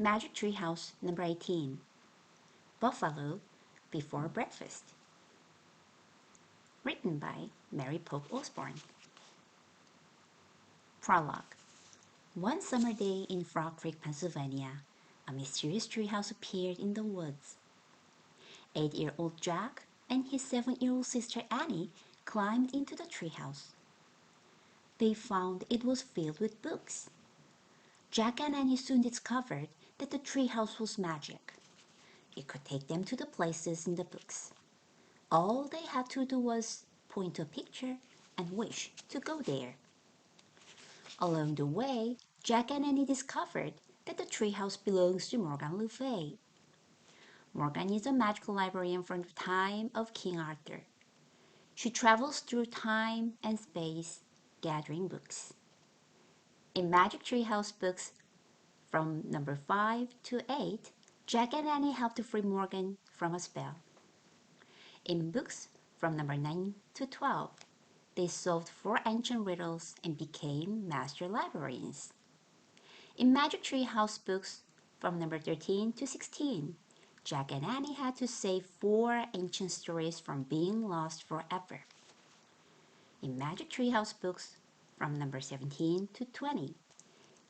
Magic Tree House number 18. Buffalo Before Breakfast. Written by Mary Pope Osborne. Prologue. One summer day in Frog Creek, Pennsylvania, a mysterious treehouse appeared in the woods. 8-year-old Jack and his 7-year-old sister Annie climbed into the treehouse. They found it was filled with books. Jack and Annie soon discovered that the treehouse was magic. It could take them to the places in the books. All they had to do was point to a picture and wish to go there. Along the way, Jack and Annie discovered that the treehouse belongs to Morgan Le Fay. Morgan is a magical librarian from the time of King Arthur. She travels through time and space, gathering books. In Magic Treehouse books from number 5 to 8, Jack and Annie help to free Morgan from a spell. In books from number 9 to 12, they solved 4 ancient riddles and became master librarians. In Magic Tree House books from number 13 to 16, Jack and Annie had to save 4 ancient stories from being lost forever. In Magic Tree House books from number 17 to 20,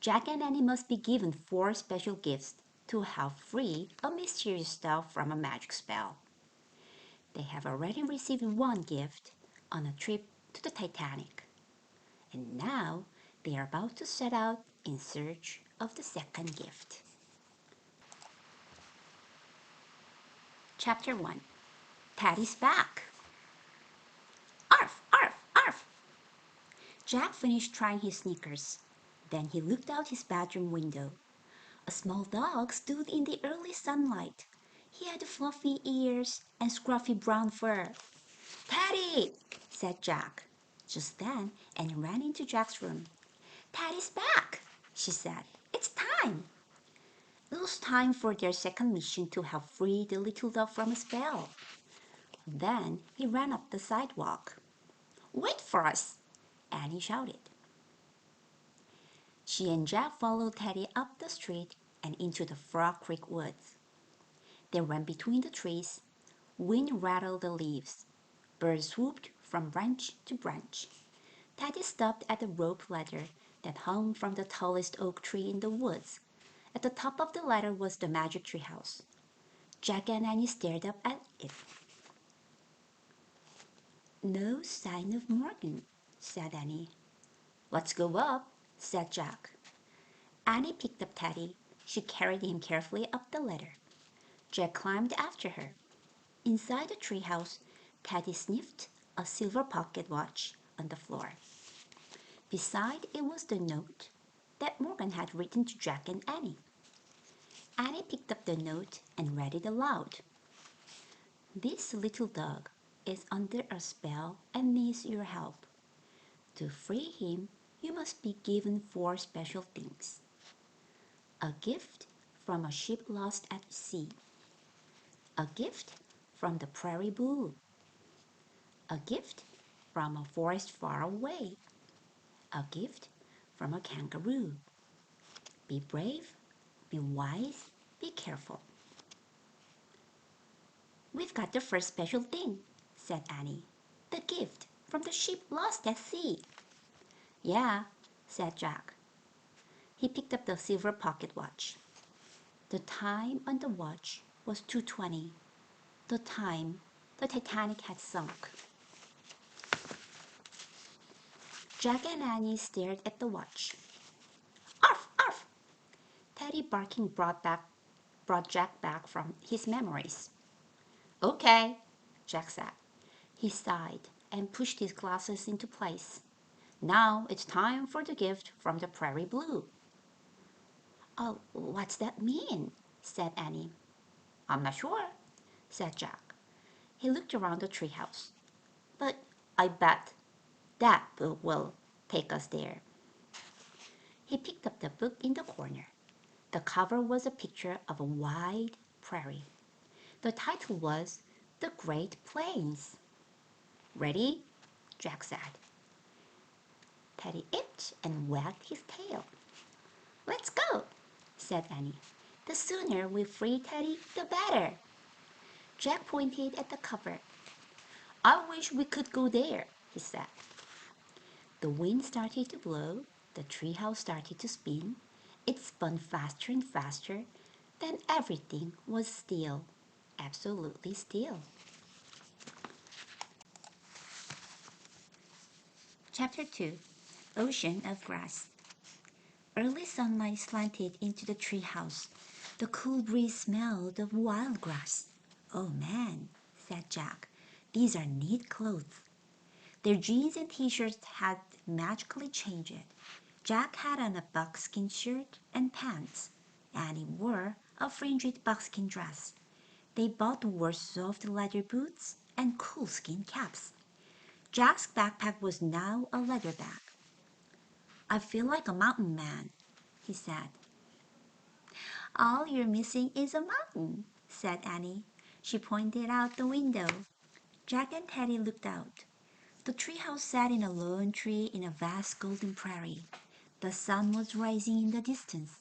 Jack and Annie must be given 4 special gifts to help free a mysterious doll from a magic spell. They have already received 1 gift on a trip to the Titanic, and now they are about to set out in search of the 2nd gift. Chapter 1. Teddy's back. Arf, arf, arf! Jack finished trying his sneakers. Then he looked out his bedroom window. A small dog stood in the early sunlight. He had fluffy ears and scruffy brown fur. "Teddy!" said Jack. Just then Annie ran into Jack's room. "Teddy's back," she said. "It's time." It was time for their 2nd mission to help free the little dog from a spell. Then he ran up the sidewalk. "Wait for us!" Annie shouted. She and Jack followed Teddy up the street and into the Frog Creek woods. They ran between the trees. Wind rattled the leaves. Birds swooped from branch to branch. Teddy stopped at the rope ladder that hung from the tallest oak tree in the woods. At the top of the ladder was the magic tree house. Jack and Annie stared up at it. "No sign of Morgan," said Annie. "Let's go up," said Jack. Annie picked up Teddy. She carried him carefully up the ladder. Jack climbed after her. Inside the treehouse, Teddy sniffed a silver pocket watch on the floor. Beside it was the note that Morgan had written to Jack and Annie. Annie picked up the note and read it aloud. "This little dog is under a spell and needs your help. To free him, you must be given 4 special things. A gift from a ship lost at sea. A gift from the prairie blue. A gift from a forest far away. A gift from a kangaroo. Be brave, be wise, be careful." "We've got the first special thing," said Annie. "The gift from the ship lost at sea." "Yeah," said Jack. He picked up the silver pocket watch. The time on the watch was 2:20, the time the Titanic had sunk. Jack and Annie stared at the watch. "Arf, arf!" Teddy barking brought Jack back from his memories. "Okay," Jack said. He sighed and pushed his glasses into place. "Now it's time for the gift from the prairie blue." "Oh, what's that mean?" said Annie. "I'm not sure," said Jack. He looked around the treehouse. "But I bet that book will take us there." He picked up the book in the corner. The cover was a picture of a wide prairie. The title was "The Great Plains." "Ready?" Jack said. Teddy itched and wagged his tail. "Let's go," said Annie. The sooner we free Teddy, the better. Jack pointed at the cover. I wish we could go there, he said. The wind started to blow, the treehouse started to spin. It spun faster and faster. Then everything was still, absolutely still. Chapter 2, Ocean of Grass. Early sunlight slanted into the treehouse. The cool breeze smelled of wild grass. Oh man, said Jack, these are neat clothes. Their jeans and t-shirts had magically changed. Jack had on a buckskin shirt and pants. Annie wore a fringed buckskin dress. They both wore soft leather boots and cool skin caps. Jack's backpack was now a leather bag. I feel like a mountain man, he said. All you're missing is a mountain, said Annie. She pointed out the window. Jack and Teddy looked out. The treehouse sat in a lone tree in a vast golden prairie. The sun was rising in the distance.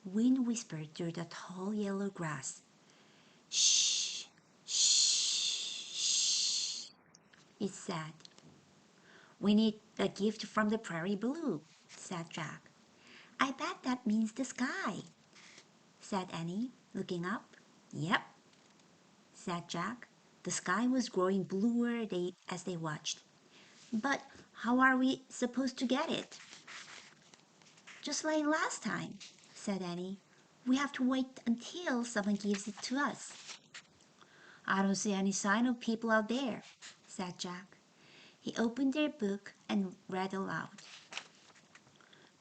Wind whispered through the tall yellow grass. Shh, shh, shh, it said. We need a gift from the prairie blue, said Jack. I bet that means the sky, said Annie, looking up. Yep, said Jack. The sky was growing bluer as they watched. But how are we supposed to get it? Just like last time, said Annie. We have to wait until someone gives it to us. I don't see any sign of people out there, said Jack. He opened their book and read aloud.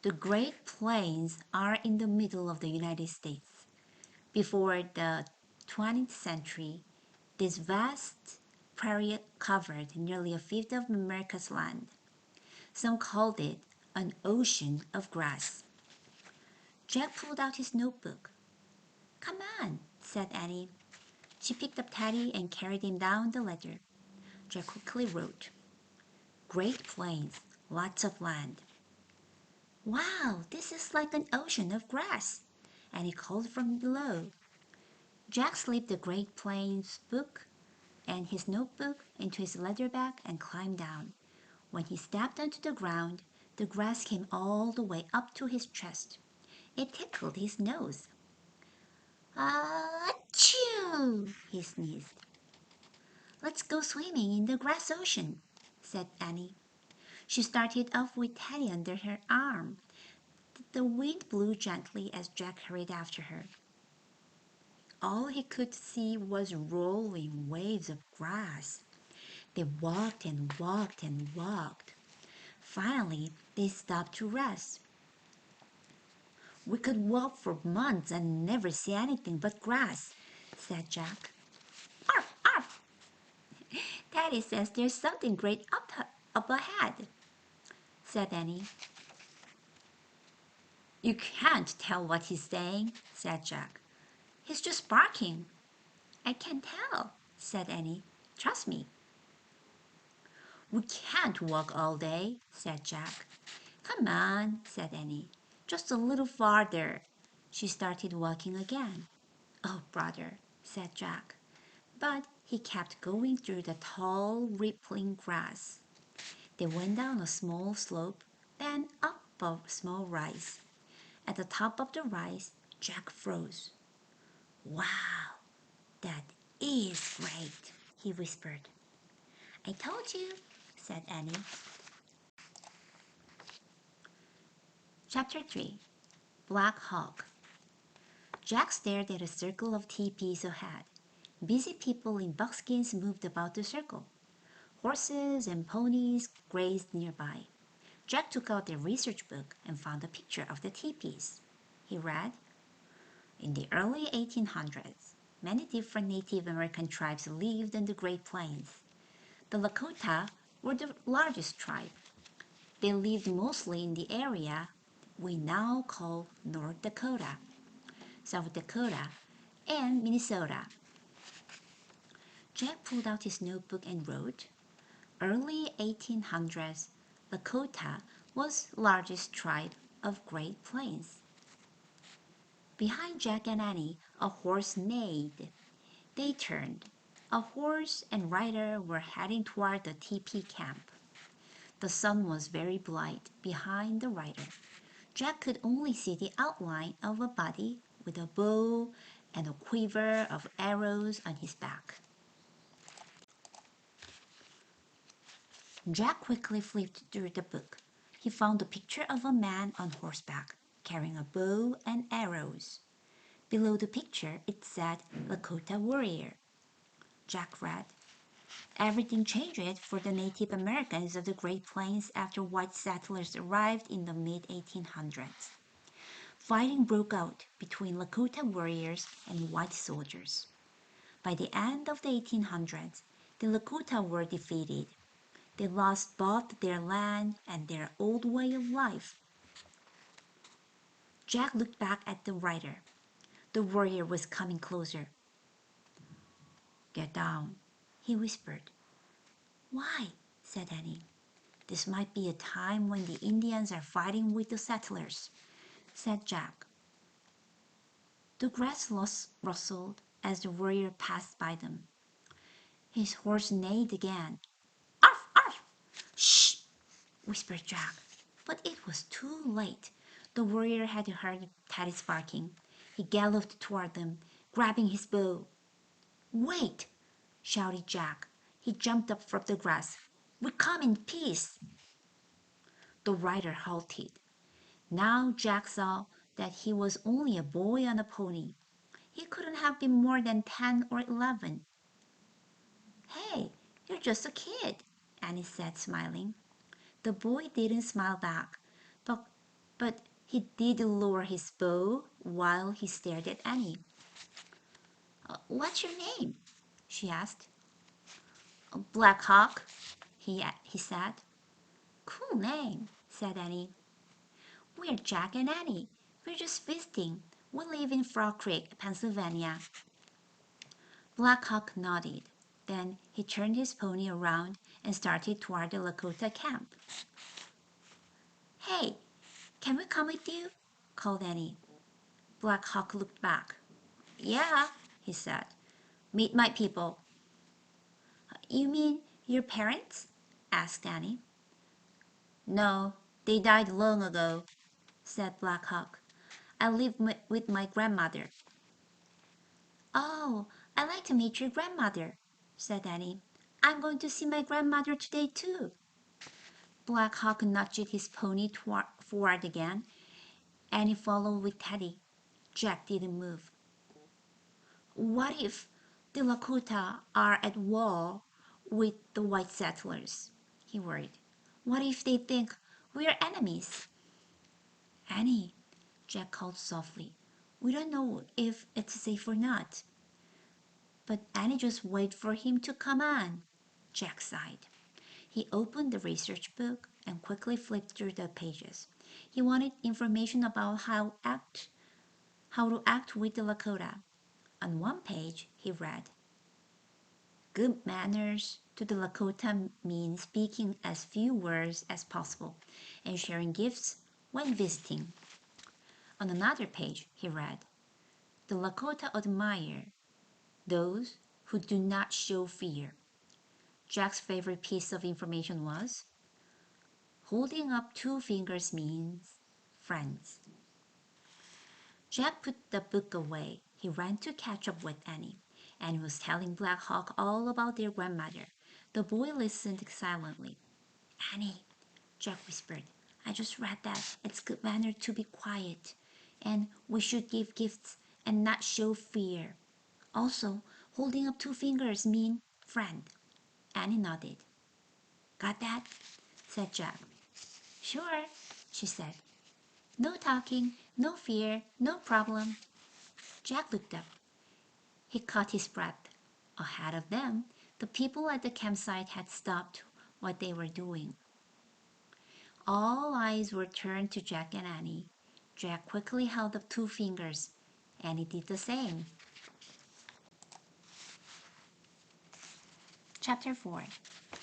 The Great Plains are in the middle of the United States. Before the 20th century, this vast prairie covered nearly a fifth of America's land. Some called it an ocean of grass. Jack pulled out his notebook. Come on, said Annie. She picked up Teddy and carried him down the ladder. Jack quickly wrote, Great Plains, lots of land. Wow, this is like an ocean of grass, Annie called from below. Jack slipped the Great Plains book and his notebook into his leather bag and climbed down. When he stepped onto the ground, the grass came all the way up to his chest. It tickled his nose. Achoo! He sneezed. Let's go swimming in the grass ocean, said Annie. She started off with Teddy under her arm. The wind blew gently as Jack hurried after her. All he could see was rolling waves of grass. They walked and walked and walked. Finally, they stopped to rest. We could walk for months and never see anything but grass, said Jack. Arf, arf! Teddy says there's something great up ahead, said Annie. You can't tell what he's saying, said Jack. He's just barking. I can tell, said Annie. Trust me. We can't walk all day, said Jack. Come on, said Annie. Just a little farther. She started walking again. Oh, brother, said Jack. But he kept going through the tall, rippling grass. They went down a small slope, then up a small rise. At the top of the rise, Jack froze. Wow, that is great, he whispered. I told you, said Annie. Chapter 3, Black Hawk. Jack stared at a circle of teepees ahead. Busy people in buckskins moved about the circle. Horses and ponies grazed nearby. Jack took out a research book and found a picture of the teepees. He read, In the early 1800s, many different Native American tribes lived in the Great Plains. The Lakota were the largest tribe. They lived mostly in the area we now call North Dakota, South Dakota, and Minnesota. Jack pulled out his notebook and wrote, Early 1800s, Lakota was largest tribe of Great Plains. Behind Jack and Annie, a horse neighed. They turned. A horse and rider were heading toward the teepee camp. The sun was very bright behind the rider. Jack could only see the outline of a body with a bow and a quiver of arrows on his back. Jack quickly flipped through the book. He found a picture of a man on horseback, carrying a bow and arrows. Below the picture, it said Lakota warrior. Jack read, "Everything changed for the Native Americans of the Great Plains after white settlers arrived in the mid-1800s. Fighting broke out between Lakota warriors and white soldiers. By the end of the 1800s, the Lakota were defeated. They lost both their land and their old way of life." Jack looked back at the rider. The warrior was coming closer. "Get down," he whispered. "Why?" said Annie. "This might be a time when the Indians are fighting with the settlers," said Jack. The grass rustled as the warrior passed by them. His horse neighed again. "Arf, arf!" "Shh!" whispered Jack. But it was too late. The warrior had heard Teddy's barking. He galloped toward them, grabbing his bow. "Wait!" shouted Jack. He jumped up from the grass. "We come in peace." The rider halted. Now Jack saw that he was only a boy on a pony. He couldn't have been more than 10 or 11. "Hey, you're just a kid," Annie said, smiling. The boy didn't smile back, but he did lower his bow while he stared at Annie. "What's your name?" she asked. "Black Hawk," he said. "Cool name," said Annie. "We're Jack and Annie. We're just visiting. We live in Frog Creek, Pennsylvania." Black Hawk nodded. Then he turned his pony around and started toward the Lakota camp. "Hey, can we come with you?" called Annie. Black Hawk looked back. "Yeah," he said. "Meet my people." "You mean your parents?" asked Annie. "No, they died long ago," said Black Hawk. "I live with my grandmother." "Oh, I'd like to meet your grandmother," said Annie. "I'm going to see my grandmother today too." Black Hawk nudged his pony forward again, and he followed with Teddy. Jack didn't move. "What if the Lakota are at war with the white settlers?" he worried. "What if they think we're enemies?" "Annie," Jack called softly, "we don't know if it's safe or not." But Annie just waited for him to come on. Jack sighed. He opened the research book and quickly flipped through the pages. He wanted information about how to act with the Lakota. On one page, he read, "Good manners to the Lakota means speaking as few words as possible and sharing gifts when visiting." On another page, he read, "The Lakota admire those who do not show fear." Jack's favorite piece of information was, "Holding up 2 fingers means friends." Jack put the book away. He ran to catch up with Annie. Annie was telling Black Hawk all about their grandmother. The boy listened silently. "Annie," Jack whispered, "I just read that it's good manner to be quiet, and we should give gifts and not show fear. Also, holding up 2 fingers mean friend." Annie nodded. "Got that?" said Jack. "Sure," she said. "No talking, no fear, no problem." Jack looked up. He caught his breath. Ahead of them, the people at the campsite had stopped what they were doing. All eyes were turned to Jack and Annie. Jack quickly held up 2 fingers. Annie did the same. Chapter 4.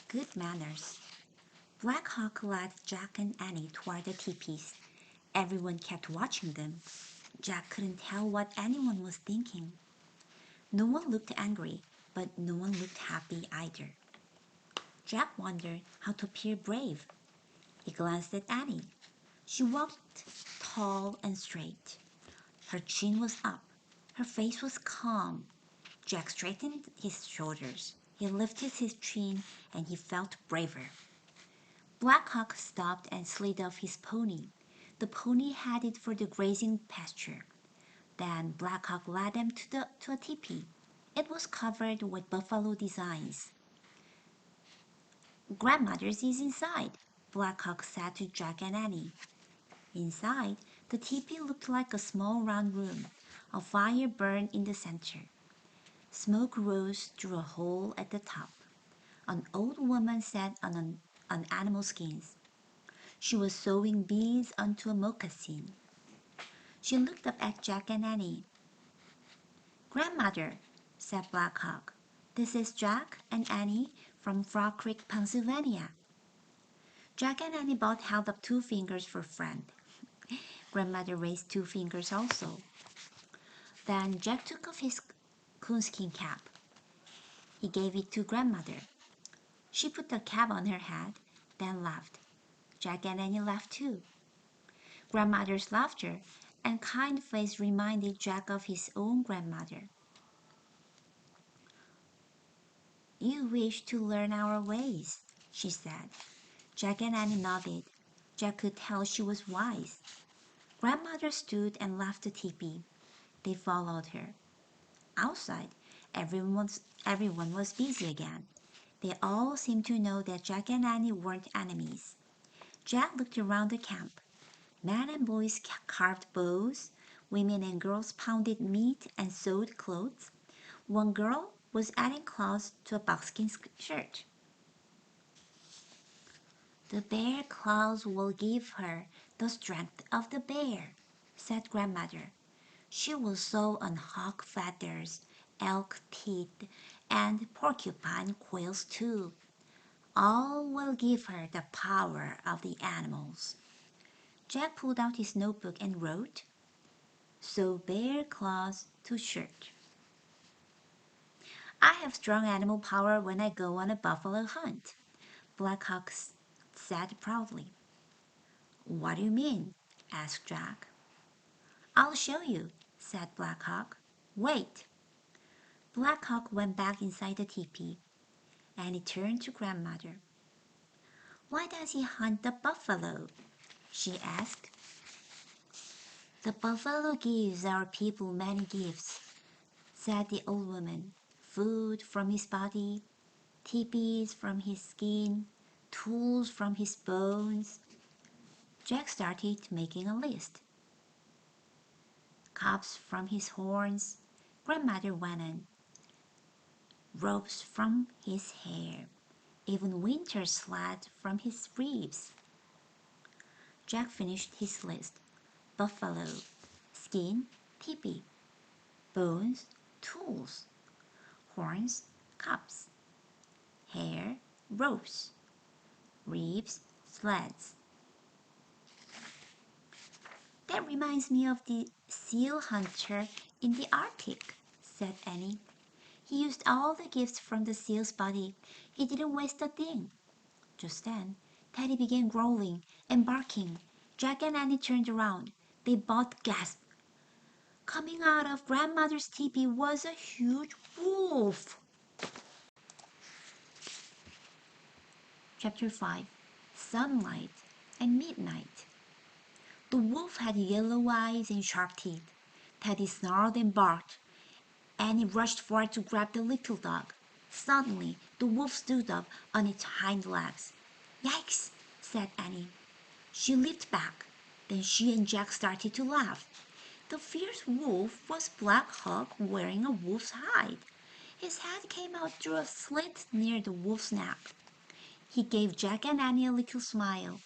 Good Manners. Black Hawk led Jack and Annie toward the teepees. Everyone kept watching them. Jack couldn't tell what anyone was thinking. No one looked angry, but no one looked happy either. Jack wondered how to appear brave. He glanced at Annie. She walked tall and straight. Her chin was up. Her face was calm. Jack straightened his shoulders. He lifted his chin and he felt braver. Black Hawk stopped and slid off his pony. The pony headed for the grazing pasture. Then Black Hawk led them to a teepee. It was covered with buffalo designs. Grandmother's is inside, Black Hawk said to Jack and Annie. Inside, the teepee looked like a small round room. A fire burned in the center. Smoke rose through a hole at the top. An old woman sat on animal skins. She was sewing beads onto a moccasin. She looked up at Jack and Annie. Grandmother, said Black Hawk, this is Jack and Annie from Frog Creek, Pennsylvania. Jack and Annie both held up 2 fingers for friend. Grandmother raised 2 fingers also. Then Jack took off his coonskin cap. He gave it to Grandmother. She put the cap on her head, then laughed. Jack and Annie laughed too. Grandmother's laughter and kind face reminded Jack of his own grandmother. You wish to learn our ways, she said. Jack and Annie nodded. Jack could tell she was wise. Grandmother stood and left the teepee. They followed her. Outside, everyone was busy again. They all seemed to know that Jack and Annie weren't enemies. Jack looked around the camp. Men and boys carved bows. Women and girls pounded meat and sewed clothes. One girl was adding claws to a buckskin shirt. The bear claws will give her the strength of the bear, said Grandmother. She will sew on hawk feathers, elk teeth, and porcupine quills too. All will give her the power of the animals. Jack pulled out his notebook and wrote, Sew bear claws to shirt. I have strong animal power when I go on a buffalo hunt, Black Hawk said proudly. What do you mean? Asked Jack. I'll show you, said Black Hawk. Wait. Black Hawk went back inside the teepee, and he turned to Grandmother. Why does he hunt the buffalo? She asked. The buffalo gives our people many gifts, said the old woman. Food from his body, teepees from his skin, tools from his bones. Jack started making a list. Cups from his horns, Grandmother went on. Ropes from his hair, even winter sled from his ribs. Jack finished his list. Buffalo, skin, teepee, bones, tools, horns, cups, hair, ropes, ribs, sleds. That reminds me of the seal hunter in the Arctic, said Annie. He used all the gifts from the seal's body. He didn't waste a thing. Just then, Teddy began growling and barking. Jack and Annie turned around. They both gasped. Coming out of Grandmother's teepee was a huge wolf. Chapter 5. Sunlight and Midnight. The wolf had yellow eyes and sharp teeth. Teddy snarled and barked. Annie rushed forward to grab the little dog. Suddenly, the wolf stood up on its hind legs. Yikes, said Annie. She leaped back. Then she and Jack started to laugh. The fierce wolf was Black Hawk wearing a wolf's hide. His head came out through a slit near the wolf's neck. He gave Jack and Annie a little smile.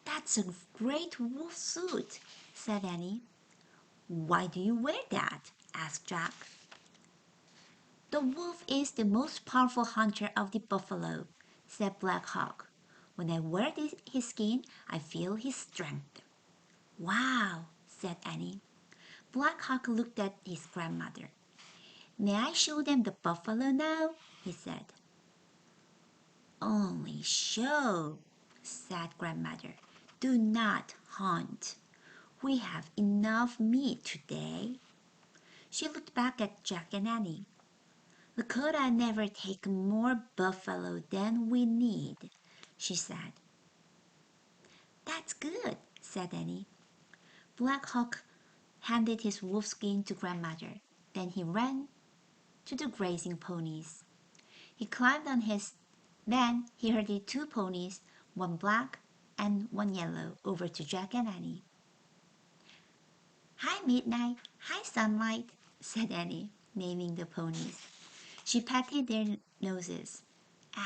That's a great wolf suit, said Annie. Why do you wear that? Asked Jack. The wolf is the most powerful hunter of the buffalo, said Black Hawk. When I wear his skin, I feel his strength. Wow, said Annie. Black Hawk looked at his grandmother. May I show them the buffalo now? He said. Only show, said grandmother. Do not hunt. We have enough meat today. She looked back at Jack and Annie. Lakota never take more buffalo than we need, she said. That's good, said Annie. Black Hawk handed his wolfskin to grandmother. Then he ran to the grazing ponies. He climbed on his. Then he herded two ponies, one black and one yellow, over to Jack and Annie. Hi, Midnight. Hi, Sunlight, said Annie, naming the ponies. She patted their noses.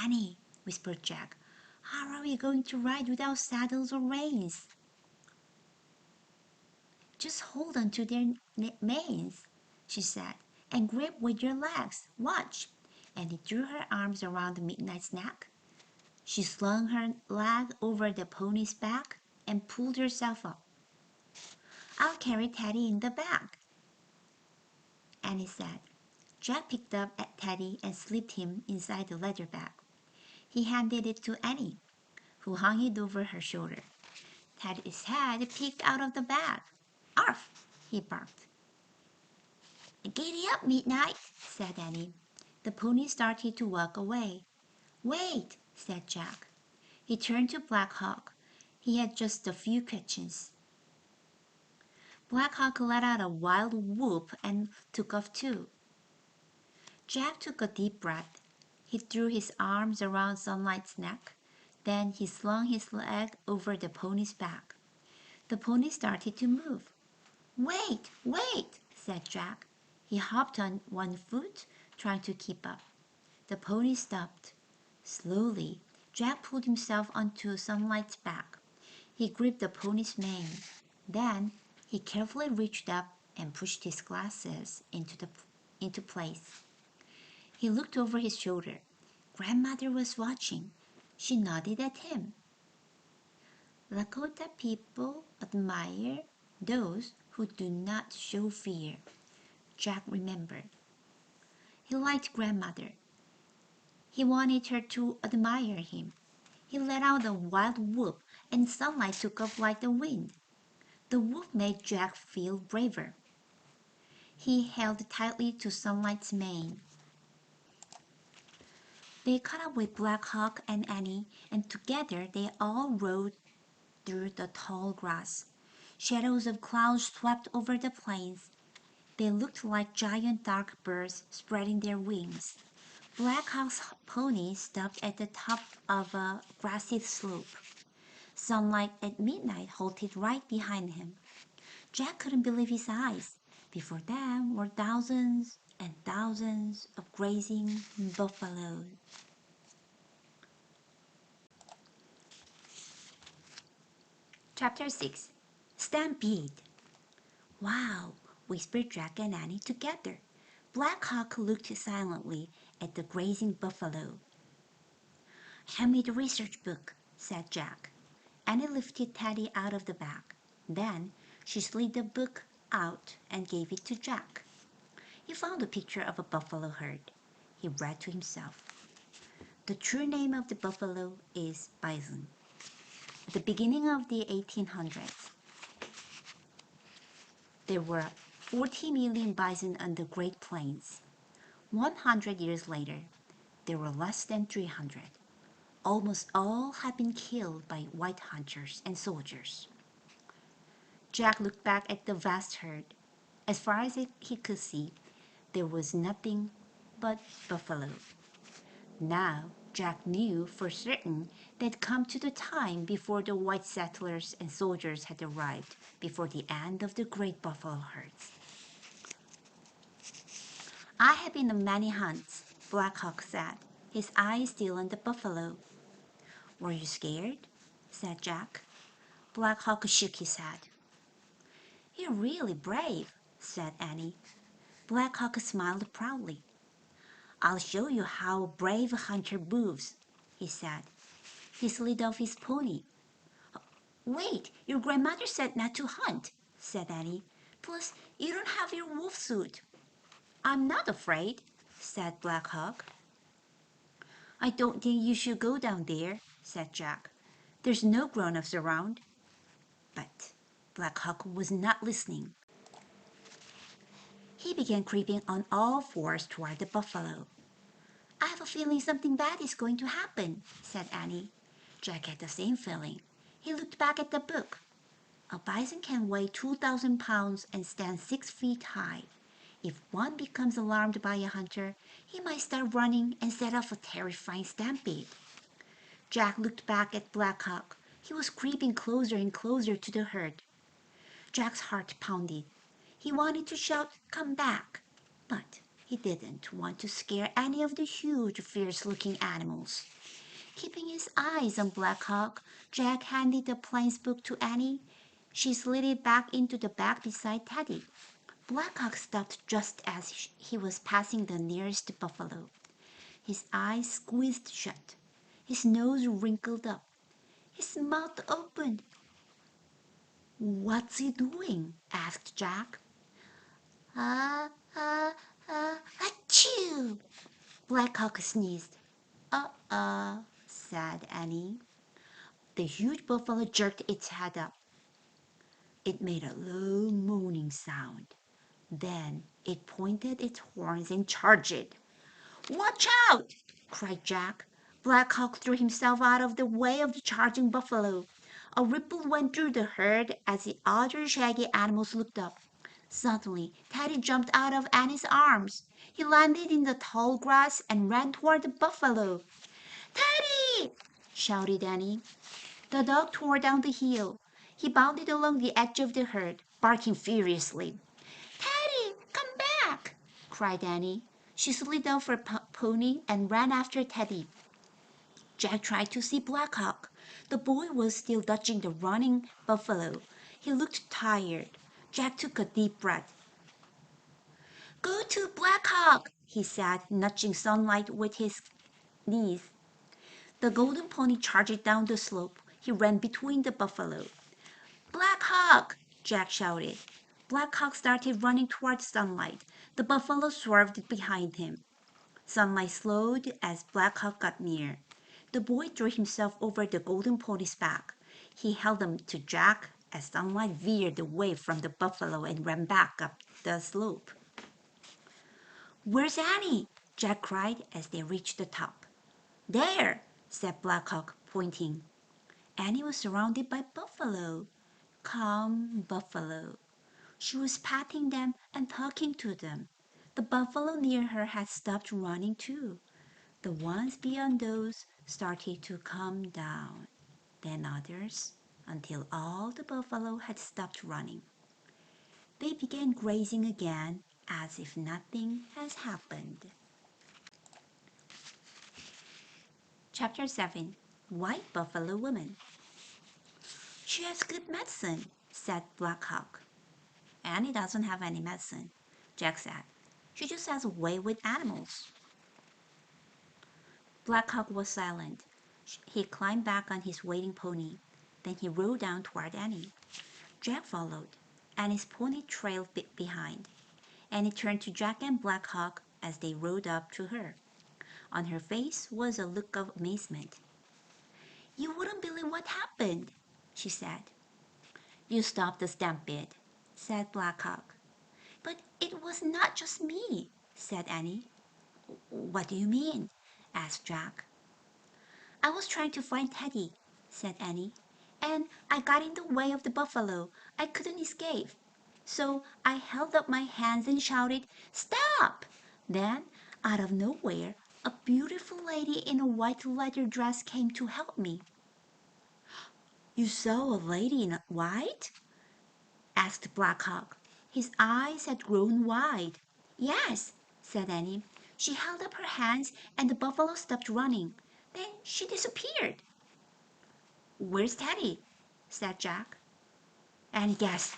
Annie, whispered Jack, how are we going to ride without saddles or reins? Just hold on to their manes, she said, and grip with your legs. Watch. And he threw her arms around Midnight's neck. She slung her leg over the pony's back and pulled herself up. I'll carry Teddy in the back, Annie said. Jack picked up Teddy and slipped him inside the leather bag. He handed it to Annie, who hung it over her shoulder. Teddy's head peeked out of the bag. Arf! He barked. Giddy up, Midnight, said Annie. The pony started to walk away. Wait, said Jack. He turned to Black Hawk. He had just a few questions. Black Hawk let out a wild whoop and took off too. Jack took a deep breath. He threw his arms around Sunlight's neck. Then he slung his leg over the pony's back. The pony started to move. Wait, wait, said Jack. He hopped on one foot, trying to keep up. The pony stopped. Slowly, Jack pulled himself onto Sunlight's back. He gripped the pony's mane. Then he carefully reached up and pushed his glasses into place. He looked over his shoulder. Grandmother was watching. She nodded at him. Lakota people admire those who do not show fear, Jack remembered. He liked grandmother. He wanted her to admire him. He let out a wild whoop, and Sunlight took off like the wind. The whoop made Jack feel braver. He held tightly to Sunlight's mane. They caught up with Black Hawk and Annie, and together they all rode through the tall grass. Shadows of clouds swept over the plains. They looked like giant dark birds spreading their wings. Black Hawk's pony stopped at the top of a grassy slope. Sunlight at midnight halted right behind him. Jack couldn't believe his eyes. Before them were thousands and thousands of grazing buffaloes. Chapter 6. Stampede. Wow, whispered Jack and Annie together. Black Hawk looked silently at the grazing buffalo. Hand me the research book, said Jack. Annie lifted Teddy out of the bag. Then she slid the book out and gave it to Jack. He found a picture of a buffalo herd. He read to himself. The true name of the buffalo is bison. At the beginning of the 1800s, there were 40 million bison on the Great Plains. 100 years later, there were less than 300. Almost all had been killed by white hunters and soldiers. Jack looked back at the vast herd. As far as he could see, there was nothing but buffalo. Now, Jack knew for certain they'd come to the time before the white settlers and soldiers had arrived, before the end of the great buffalo herds. I have been on many hunts, Black Hawk said, his eyes still on the buffalo. Were you scared? Said Jack. Black Hawk shook his head. You're really brave, said Annie. Black Hawk smiled proudly. I'll show you how a brave hunter moves, he said. He slid off his pony. Wait, your grandmother said not to hunt, said Annie. Plus, you don't have your wolf suit. I'm not afraid, said Black Hawk. I don't think you should go down there, said Jack. There's no grown-ups around. But Black Hawk was not listening. He began creeping on all fours toward the buffalo. I have a feeling something bad is going to happen, said Annie. Jack had the same feeling. He looked back at the book. A bison can weigh 2,000 pounds and stand 6 feet high. If one becomes alarmed by a hunter, he might start running and set off a terrifying stampede. Jack looked back at Black Hawk. He was creeping closer and closer to the herd. Jack's heart pounded. He wanted to shout, "Come back!" But he didn't want to scare any of the huge, fierce-looking animals. Keeping his eyes on Black Hawk, Jack handed the plains book to Annie. She slid it back into the bag beside Teddy. Black Hawk stopped just as he was passing the nearest buffalo. His eyes squeezed shut. His nose wrinkled up. His mouth opened. "What's he doing?" asked Jack. Achoo! Black Hawk sneezed. Said Annie. The huge buffalo jerked its head up. It made a low moaning sound. Then it pointed its horns and charged. "Watch out!" cried Jack. Black Hawk threw himself out of the way of the charging buffalo. A ripple went through the herd as the other shaggy animals looked up. Suddenly, Teddy jumped out of Annie's arms. He landed in the tall grass and ran toward the buffalo. "Teddy!" shouted Annie. The dog tore down the hill. He bounded along the edge of the herd, barking furiously. "Teddy, come back!" cried Annie. She slid off her pony and ran after Teddy. Jack tried to see Black Hawk. The boy was still dodging the running buffalo. He looked tired. Jack took a deep breath. "Go to Black Hawk," he said, nudging Sunlight with his knees. The golden pony charged down the slope. He ran between the buffalo. "Black Hawk!" Jack shouted. Black Hawk started running toward Sunlight. The buffalo swerved behind him. Sunlight slowed as Black Hawk got near. The boy threw himself over the golden pony's back. He held on to Jack as Sunlight veered away from the buffalo and ran back up the slope. "Where's Annie?" Jack cried as they reached the top. "There," said Black Hawk, pointing. Annie was surrounded by buffalo. Calm buffalo. She was patting them and talking to them. The buffalo near her had stopped running too. The ones beyond those started to calm down, then others, until all the buffalo had stopped running. They began grazing again as if nothing has happened. Chapter 7. White Buffalo Woman. "She has good medicine," said Black Hawk. "Annie doesn't have any medicine," Jack said. "She just has a way with animals." Black Hawk was silent. He climbed back on his waiting pony. Then he rode down toward Annie. Jack followed. Annie's pony trailed behind. Annie turned to Jack and Black Hawk as they rode up to her. On her face was a look of amazement. "You wouldn't believe what happened," she said. "You stopped the stampede," said Black Hawk. "But it was not just me," said Annie. "What do you mean?" asked Jack. "I was trying to find Teddy," said Annie, "and I got in the way of the buffalo. I couldn't escape. So I held up my hands and shouted, 'Stop!' Then, out of nowhere, a beautiful lady in a white leather dress came to help me." "You saw a lady in white?" asked Black Hawk. His eyes had grown wide. "Yes," said Annie. "She held up her hands and the buffalo stopped running. Then she disappeared." "Where's Teddy?" said Jack. Annie gasped.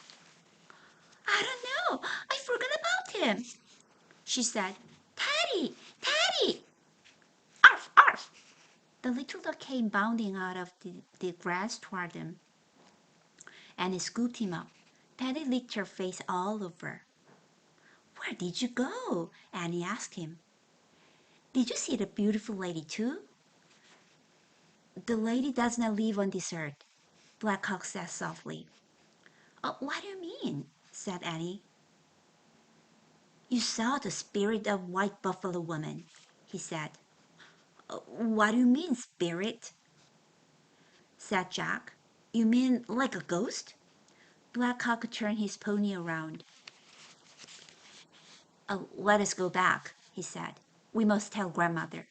"I don't know. I forgot about him." She said, "Teddy! Teddy!" "Arf! Arf!" The little dog came bounding out of the grass toward them. Annie scooped him up. Patty licked her face all over. Where did you go? Annie asked him. Did you see the beautiful lady too? The lady does not live on this earth, Black Hawk said softly. Oh, what do you mean? Said Annie. You saw the spirit of White Buffalo Woman, he said. What do you mean, spirit? Said Jack. You mean like a ghost? Black Hawk turned his pony around. Oh, let us go back, he said. We must tell grandmother.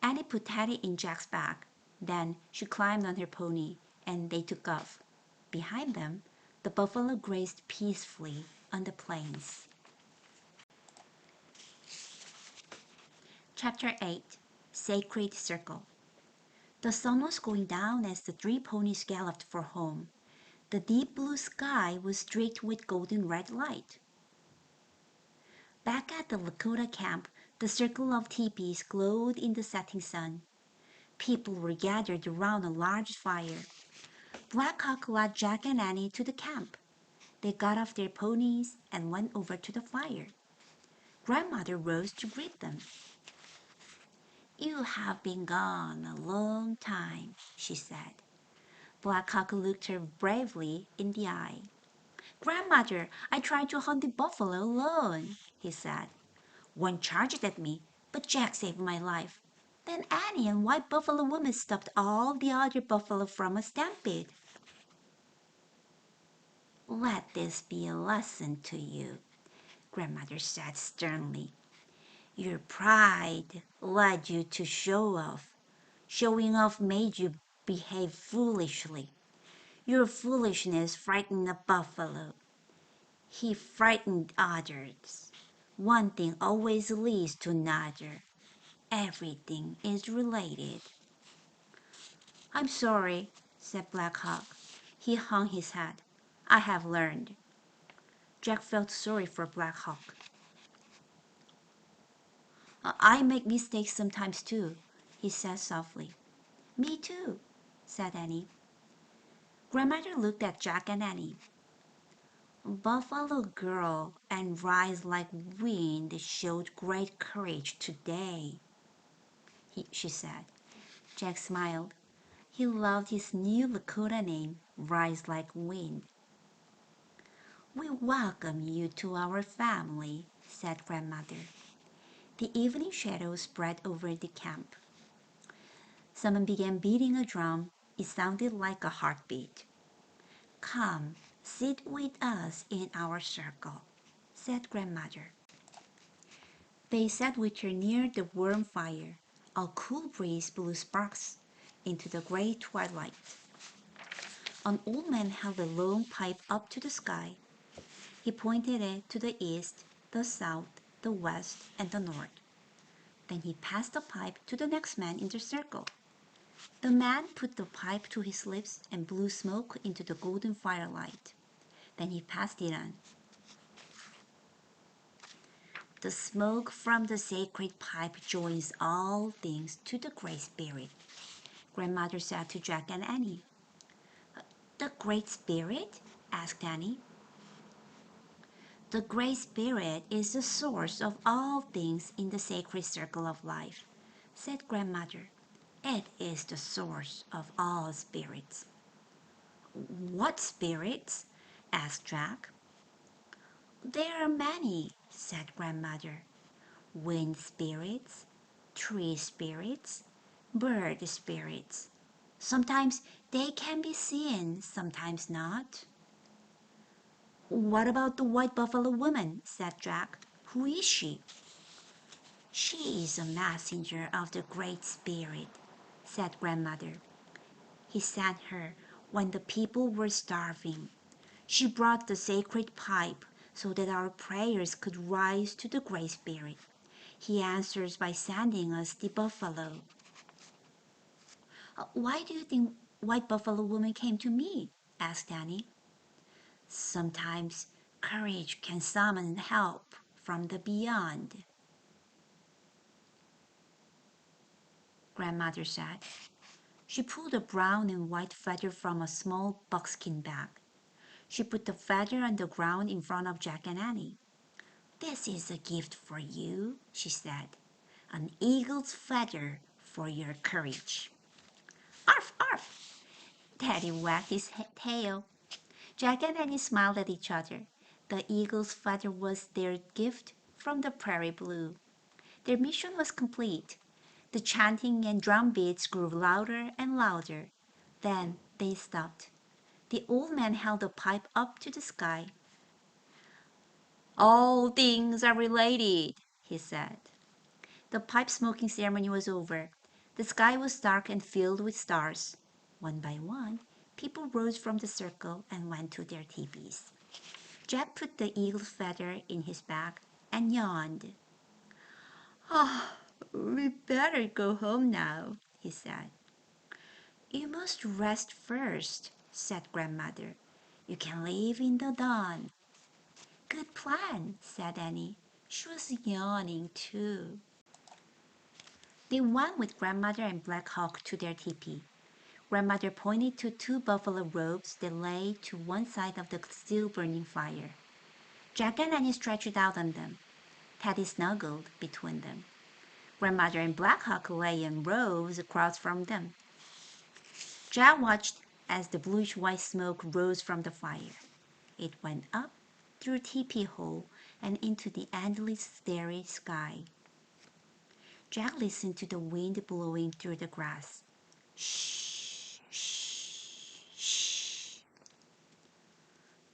Annie put Teddy in Jack's back. Then she climbed on her pony and they took off. Behind them, the buffalo grazed peacefully on the plains. Chapter 8 Sacred Circle. The sun was going down as the three ponies galloped for home. The deep blue sky was streaked with golden red light. Back at the Lakota camp, the circle of teepees glowed in the setting sun. People were gathered around a large fire. Black Hawk led Jack and Annie to the camp. They got off their ponies and went over to the fire. Grandmother rose to greet them. You have been gone a long time, she said. Black Hawk looked her bravely in the eye. Grandmother, I tried to hunt the buffalo alone, he said. One charged at me, but Jack saved my life. Then Annie and White Buffalo Woman stopped all the other buffalo from a stampede. Let this be a lesson to you, Grandmother said sternly. Your pride led you to show off. Showing off made you behave foolishly. Your foolishness frightened a buffalo. He frightened others. One thing always leads to another. Everything is related. I'm sorry, said Black Hawk. He hung his head. I have learned. Jack felt sorry for Black Hawk. I make mistakes sometimes too, he said softly. Me too, said Annie. Grandmother looked at Jack and Annie. Buffalo Girl and Rise Like Wind showed great courage today, she said. Jack smiled. He loved his new Lakota name, Rise Like Wind. We welcome you to our family, said Grandmother. The evening shadows spread over the camp. Someone began beating a drum. It sounded like a heartbeat. Come, sit with us in our circle, said Grandmother. They sat with her near the warm fire. A cool breeze blew sparks into the gray twilight. An old man held a long pipe up to the sky. He pointed it to the east, the south, the west, and the north. Then he passed the pipe to the next man in the circle. The man put the pipe to his lips and blew smoke into the golden firelight. Then he passed it on. The smoke from the sacred pipe joins all things to the Great Spirit, Grandmother said to Jack and Annie. The Great Spirit? Asked Annie. The Great Spirit is the source of all things in the sacred circle of life, said Grandmother. It is the source of all spirits. What spirits? Asked Jack. There are many, said Grandmother. Wind spirits, tree spirits, bird spirits. Sometimes they can be seen, sometimes not. What about the White Buffalo Woman? Said Jack. Who is she? She is a messenger of the Great Spirit, said Grandmother. He sent her when the people were starving. She brought the sacred pipe so that our prayers could rise to the Great Spirit. He answers by sending us the buffalo. Why do you think White Buffalo Woman came to me? Asked Annie. Sometimes courage can summon help from the beyond, Grandmother said. She pulled a brown and white feather from a small buckskin bag. She put the feather on the ground in front of Jack and Annie. "This is a gift for you," she said. "An eagle's feather for your courage." "Arf, arf!" Teddy wagged his tail. Jack and Annie smiled at each other. The eagle's feather was their gift from the prairie blue. Their mission was complete. The chanting and drum beats grew louder and louder. Then they stopped. The old man held the pipe up to the sky. "All things are related," he said. The pipe smoking ceremony was over. The sky was dark and filled with stars. One by one, people rose from the circle and went to their teepees. Jack put the eagle's feather in his bag and yawned. "Ah, we better go home now," he said. "You must rest first," said Grandmother. "You can leave in the dawn." "Good plan," said Annie. She was yawning too. They went with Grandmother and Black Hawk to their teepee. Grandmother pointed to two buffalo robes that lay to one side of the still burning fire. Jack and Annie stretched out on them. Teddy snuggled between them. Grandmother and Black Hawk lay in rows across from them. Jack watched as the bluish-white smoke rose from the fire. It went up through teepee hole and into the endless starry sky. Jack listened to the wind blowing through the grass. Shh, shh, shh.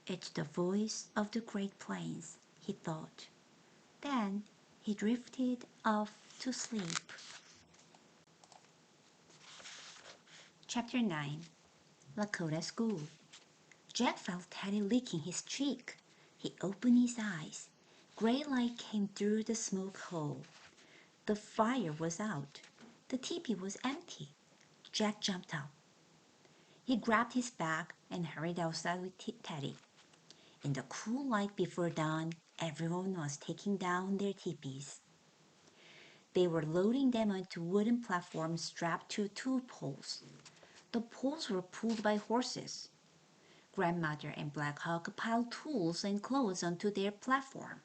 "It's the voice of the Great Plains," he thought. Then he drifted off to sleep. Chapter 9. Lakota School. Jack felt Teddy licking his cheek. He opened his eyes. Gray light came through the smoke hole. The fire was out. The teepee was empty. Jack jumped up. He grabbed his bag and hurried outside with Teddy. In the cool light before dawn, everyone was taking down their teepees. They were loading them onto wooden platforms strapped to two poles. The poles were pulled by horses. Grandmother and Black Hawk piled tools and clothes onto their platform.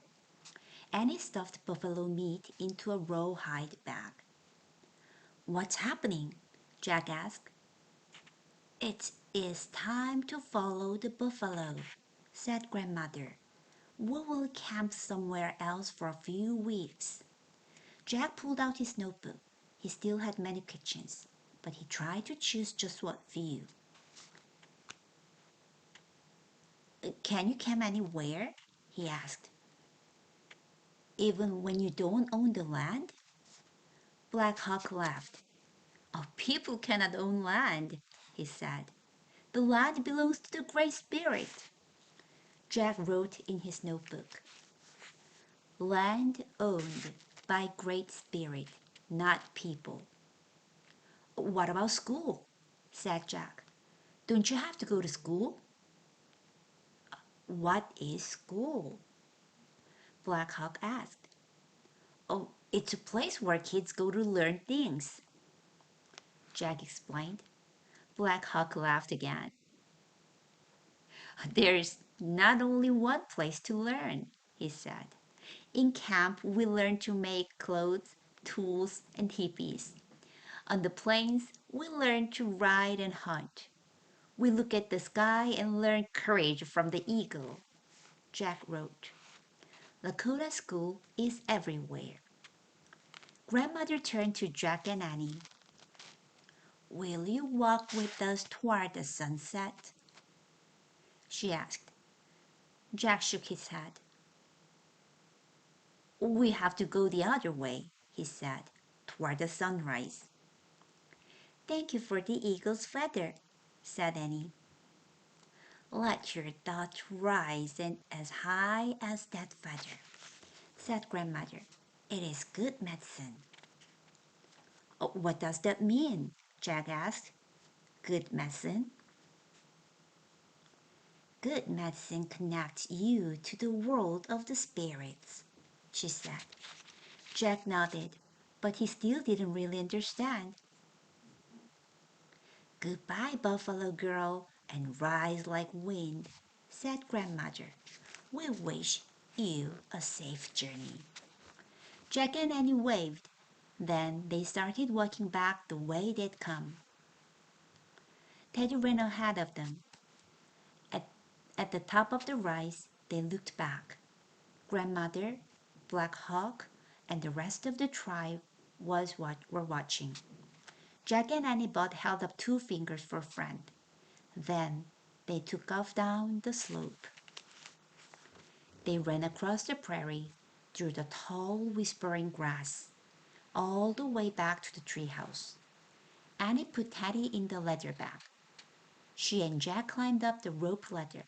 Annie stuffed buffalo meat into a rawhide bag. "What's happening?" Jack asked. "It is time to follow the buffalo," said Grandmother. "We will camp somewhere else for a few weeks." Jack pulled out his notebook. He still had many questions, but he tried to choose just one few. "Can you camp anywhere?" he asked. "Even when you don't own the land?" Black Hawk laughed. "Oh, people cannot own land," he said. "The land belongs to the Great Spirit." Jack wrote in his notebook, "Land owned by Great Spirit, not people." "What about school?" said Jack. "Don't you have to go to school?" "What is school?" Black Hawk asked. "Oh, it's a place where kids go to learn things," Jack explained. Black Hawk laughed again. "There's not only one place to learn," he said. "In camp, we learn to make clothes, tools, and teepees. On the plains, we learn to ride and hunt. We look at the sky and learn courage from the eagle." Jack wrote, "Lakota School is everywhere." Grandmother turned to Jack and Annie. "Will you walk with us toward the sunset?" she asked. Jack shook his head. "We have to go the other way," he said, "toward the sunrise." "Thank you for the eagle's feather," said Annie. "Let your thoughts rise and as high as that feather," said Grandmother. "It is good medicine." "Oh, what does that mean?" Jack asked. "Good medicine?" "Good medicine connects you to the world of the spirits," she said. Jack nodded, but he still didn't really understand. "Goodbye, Buffalo Girl, and rise like wind," said Grandmother. "We wish you a safe journey." Jack and Annie waved. Then they started walking back the way they'd come. Teddy ran ahead of them. At, at the top of the rise, they looked back. Grandmother, Black Hawk, and the rest of the tribe were watching. Jack and Annie both held up 2 fingers for friend. Then they took off down the slope. They ran across the prairie, through the tall, whispering grass, all the way back to the treehouse. Annie put Teddy in the leather bag. She and Jack climbed up the rope ladder.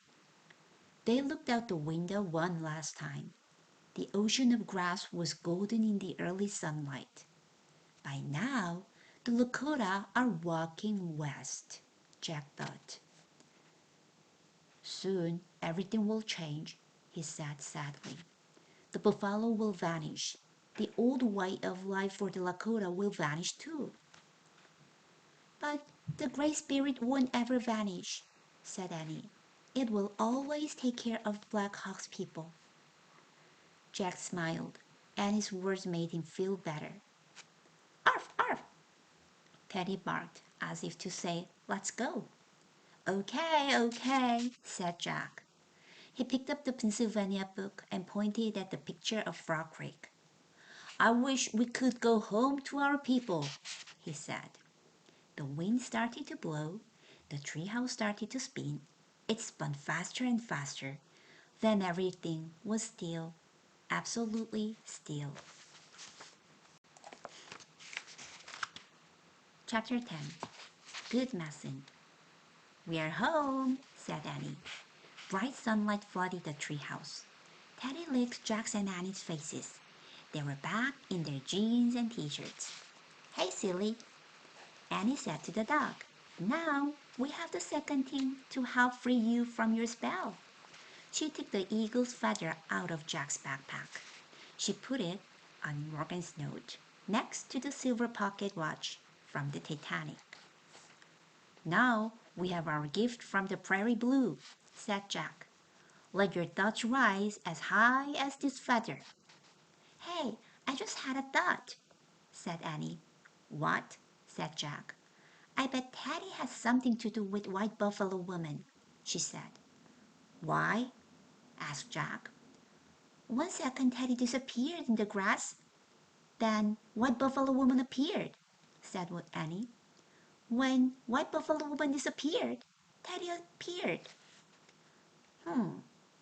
They looked out the window one last time. The ocean of grass was golden in the early sunlight. By now, the Lakota are walking west, Jack thought. Soon everything will change, he said sadly. The buffalo will vanish. The old way of life for the Lakota will vanish too. But the Great Spirit won't ever vanish, said Annie. It will always take care of Black Hawk's people. Jack smiled. Annie's words made him feel better. Arf, arf! Teddy barked, as if to say, let's go. Okay, okay, said Jack. He picked up the Pennsylvania book and pointed at the picture of Frog Creek. I wish we could go home to our people, he said. The wind started to blow. The treehouse started to spin. It spun faster and faster. Then everything was still, absolutely still. Chapter 10. Good Medicine. We are home, said Annie. Bright sunlight flooded the treehouse. Teddy licked Jack's and Annie's faces. They were back in their jeans and t-shirts. Hey, silly, Annie said to the dog. Now we have the second thing to help free you from your spell. She took the eagle's feather out of Jack's backpack. She put it on Morgan's note next to the silver pocket watch from the Titanic. Now we have our gift from the Prairie Blue, said Jack. Let your thoughts rise as high as this feather. Hey, I just had a thought, said Annie. What? Said Jack. I bet Teddy has something to do with White Buffalo Woman, she said. Why? Asked Jack. 1 second Teddy disappeared in the grass. Then White Buffalo Woman appeared, said Annie. When White Buffalo Woman disappeared, Teddy appeared.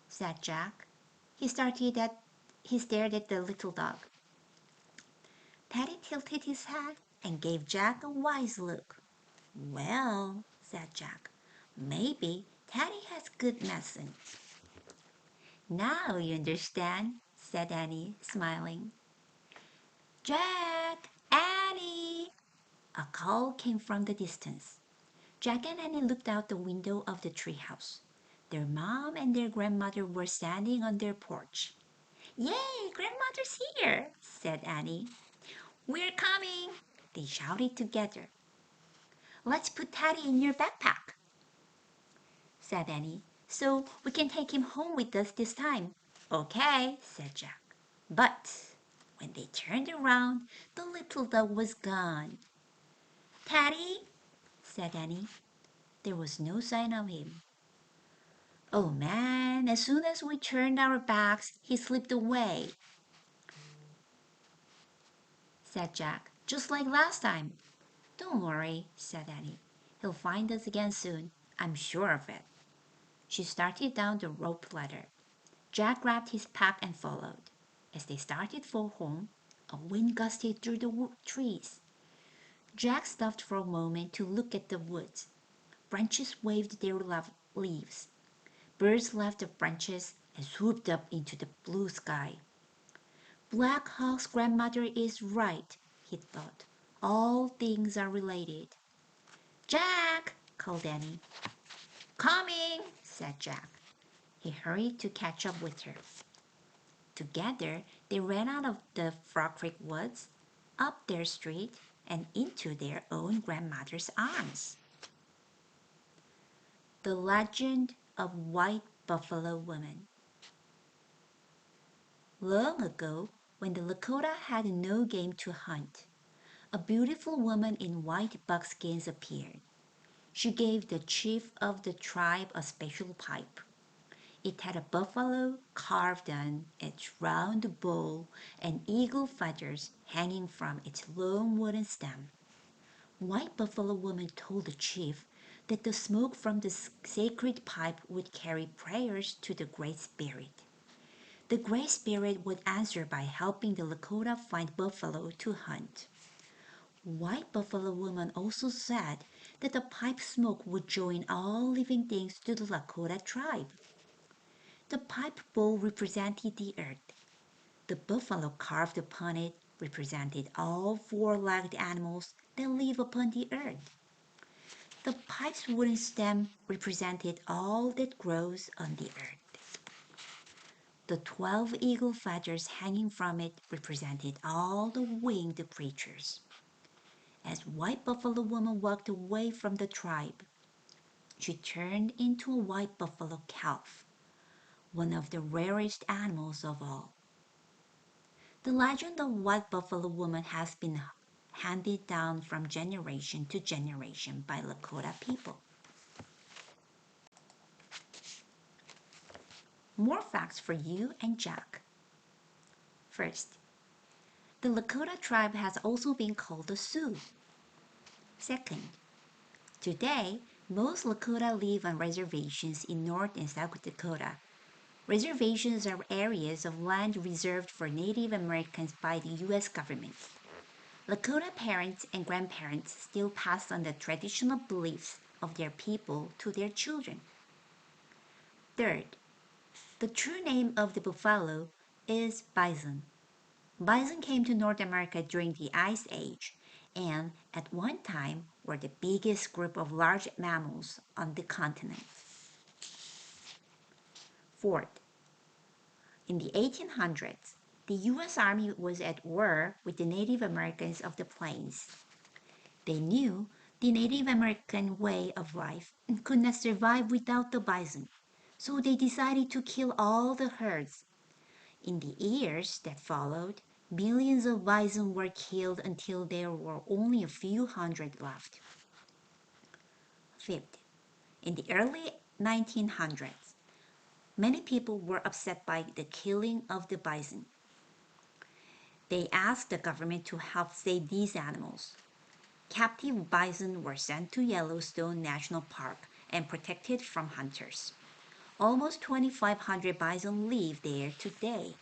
Said Jack. He stared at the little dog. Teddy tilted his head and gave Jack a wise look. Well, said Jack, maybe Teddy has good medicine. Now you understand, said Annie, smiling. Jack! Annie! A call came from the distance. Jack and Annie looked out the window of the treehouse. Their mom and their grandmother were standing on their porch. Yay, grandmother's here, said Annie. We're coming, they shouted together. Let's put Teddy in your backpack, said Annie, so we can take him home with us this time. Okay, said Jack. But when they turned around, the little dog was gone. Teddy, said Annie. There was no sign of him. Oh man, as soon as we turned our backs, he slipped away, said Jack, just like last time. Don't worry, said Annie. He'll find us again soon. I'm sure of it. She started down the rope ladder. Jack grabbed his pack and followed. As they started for home, a wind gusted through the trees. Jack stopped for a moment to look at the woods. Branches waved their leaves. Birds left the branches and swooped up into the blue sky. Black Hawk's grandmother is right, he thought. All things are related. Jack, called Annie. Coming, said Jack. He hurried to catch up with her. Together, they ran out of the Frog Creek woods, up their street, and into their own grandmother's arms. The Legend of White Buffalo Woman. Long ago, when the Lakota had no game to hunt, a beautiful woman in white buckskins appeared. She gave the chief of the tribe a special pipe. It had a buffalo carved on its round bowl and eagle feathers hanging from its long wooden stem. White Buffalo Woman told the chief that the smoke from the sacred pipe would carry prayers to the Great Spirit. The Great Spirit would answer by helping the Lakota find buffalo to hunt. White Buffalo Woman also said that the pipe smoke would join all living things to the Lakota tribe. The pipe bowl represented the earth. The buffalo carved upon it represented all four-legged animals that live upon the earth. The pipe's wooden stem represented all that grows on the earth. The 12 eagle feathers hanging from it represented all the winged creatures. As White Buffalo Woman walked away from the tribe, she turned into a white buffalo calf, one of the rarest animals of all. The legend of White Buffalo Woman has been handed down from generation to generation by Lakota people. More facts for you and Jack. First, the Lakota tribe has also been called the Sioux. Second, today, most Lakota live on reservations in North and South Dakota. Reservations are areas of land reserved for Native Americans by the U.S. government. Lakota parents and grandparents still pass on the traditional beliefs of their people to their children. Third, the true name of the buffalo is bison. Bison came to North America during the Ice Age and at one time were the biggest group of large mammals on the continent. Fourth, in the 1800s, the U.S. Army was at war with the Native Americans of the plains. They knew the Native American way of life could not survive without the bison, so they decided to kill all the herds. In the years that followed, millions of bison were killed until there were only a few hundred left. Fifth, in the early 1900s, many people were upset by the killing of the bison. They asked the government to help save these animals. Captive bison were sent to Yellowstone National Park and protected from hunters. Almost 2,500 bison live there today.